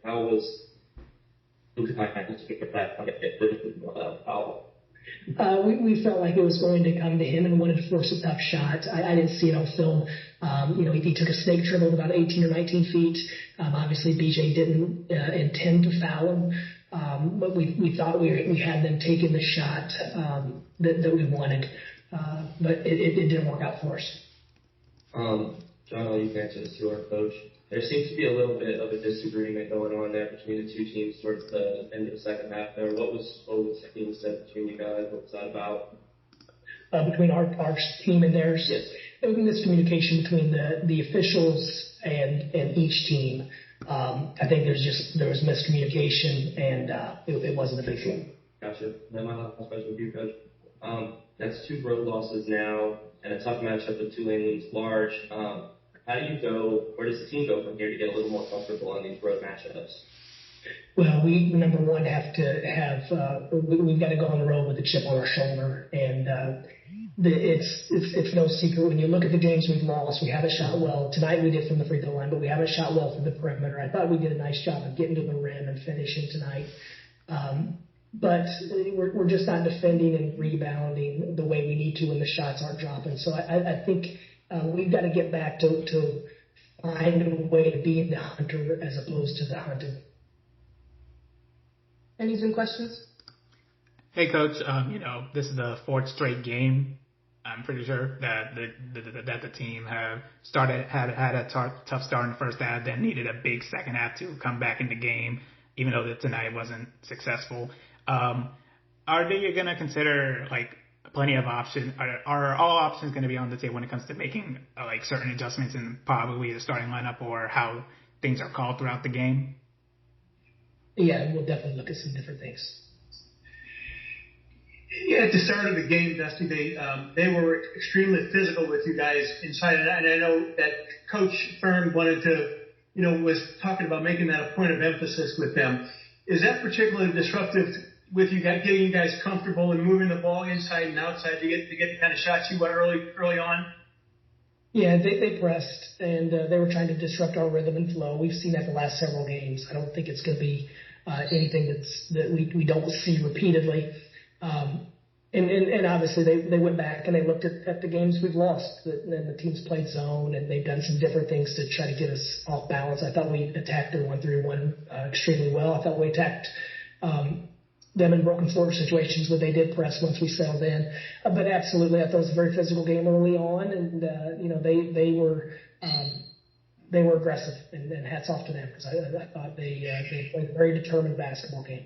How was we felt like it was going to come to him and wanted to force a tough shot. I didn't see it on film. He took a snake dribble about 18 or 19 feet. Obviously, BJ didn't intend to foul him, but we thought we had them taking the shot that we wanted, but it didn't work out for us. John, you can answer this to our coach. There seems to be a little bit of a disagreement going on there between the two teams towards the end of the second half there. What was being said between you guys? What was that about? Between our team and theirs? Yes. There was miscommunication between the officials and each team. I think there was miscommunication, and it wasn't a big deal. Gotcha. Then my last question with you, Coach. That's 2 road losses now, and a tough matchup with Tulane leagues large. Where does the team go from here to get a little more comfortable on these road matchups? Well, we, number one, we've got to go on the road with a chip on our shoulder. And it's no secret. When you look at the games we've lost, we haven't shot well. Tonight we did from the free throw line, but we haven't shot well from the perimeter. I thought we did a nice job of getting to the rim and finishing tonight. But we're just not defending and rebounding the way we need to when the shots aren't dropping. So I think we've got to get back to find a way to be the hunter as opposed to the hunted. Any Zoom questions? Hey, Coach. This is the 4th straight game. I'm pretty sure that the team had a tough start in the first half, then needed a big second half to come back in the game, even though tonight wasn't successful. Are they going to consider plenty of options? Are all options going to be on the table when it comes to making certain adjustments in probably the starting lineup or how things are called throughout the game? Yeah, we'll definitely look at some different things. Yeah, at the start of the game, Dusty, they were extremely physical with you guys inside, and I know that Coach Fern wanted to, was talking about making that a point of emphasis with them. Is that particularly disruptive with you guys, getting you guys comfortable and moving the ball inside and outside to get the kind of shots you want early on? Yeah, they pressed, and they were trying to disrupt our rhythm and flow. We've seen that the last several games. I don't think it's going to be anything that we don't see repeatedly. And obviously they went back and they looked at the games we've lost, and the team's played zone, and they've done some different things to try to get us off balance. I thought we attacked their 1-3-1 extremely well. I thought we attacked them in broken floor situations, but they did press once we settled in. But absolutely, I thought it was a very physical game early on, and they were aggressive, and hats off to them because I thought they played a very determined basketball game.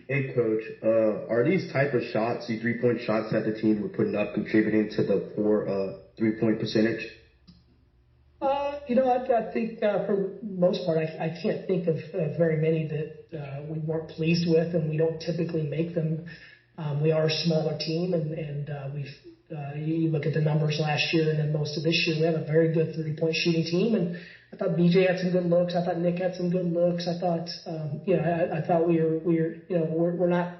Hey, Coach, are these type of shots, these 3-point shots that the team were putting up, contributing to the poor 3-point percentage? I think for the most part, I can't think of very many that we weren't pleased with, and we don't typically make them. We are a smaller team, and you look at the numbers last year and then most of this year, we have a very good 3-point shooting team, and I thought BJ had some good looks. I thought Nick had some good looks. I thought, I thought we're not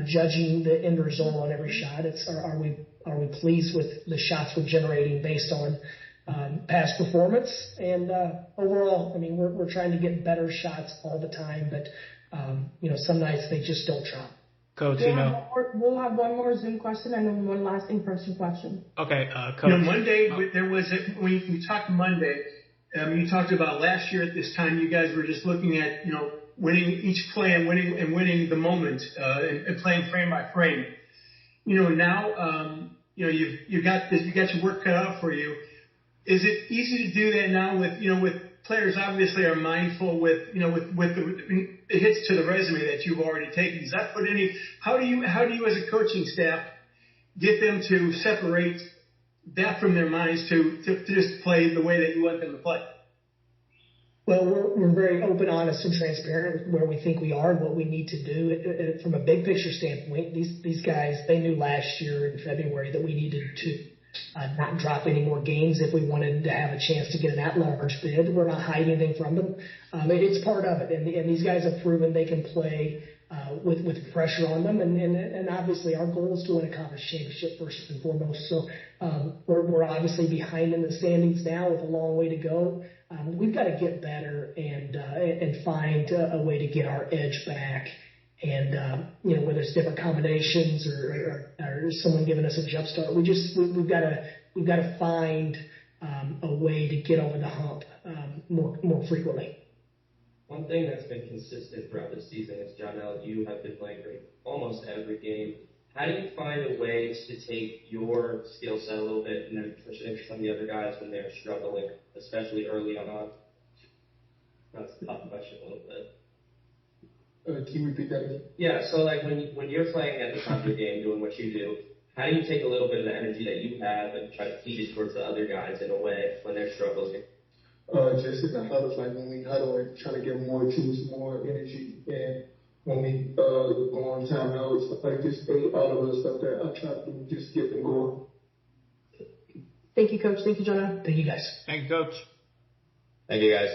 judging the end result on every shot. It's are we pleased with the shots we're generating based on past performance, and overall, I mean, we're trying to get better shots all the time, but some nights they just don't drop. Coach, we'll have one more Zoom question and then one last in-person question. Okay, Coach. Monday there was when we talked Monday. You talked about last year at this time. You guys were just looking at winning each play and winning the moment and playing frame by frame. Now you've got your work cut out for you. Is it easy to do that now with players obviously are mindful with the hits to the resume that you've already taken? Does that put how do you as a coaching staff get them to separate that from their minds to just play the way that you want them to play? Well, we're very open, honest, and transparent with where we think we are and what we need to do. From a big picture standpoint, these guys, they knew last year in February that we needed not drop any more games if we wanted to have a chance to get an at-large bid. We're not hiding anything from them. It's part of it, and these guys have proven they can play with pressure on them, and obviously our goal is to win a conference championship first and foremost. So we're obviously behind in the standings now with a long way to go. We've got to get better and find a way to get our edge back. And whether it's different combinations or someone giving us a jump start, we've got to find a way to get over the hump more frequently. One thing that's been consistent throughout this season is, John L., you have been playing great almost every game. How do you find a way to take your skill set a little bit and then push it into some of the other guys when they're struggling, especially early on? That's a tough question a little bit. Can you repeat that again? Yeah, so like when you're playing at the top of your game, doing what you do, how do you take a little bit of the energy that you have and try to feed it towards the other guys in a way when they're struggling? Just in the huddles, like when we huddle and try to give more juice, more energy, and when we go on timeouts, like just all of the stuff that I try to do, just get them going. Thank you, Coach. Thank you, Jonah. Thank you, guys. Thank you, Coach. Thank you, guys.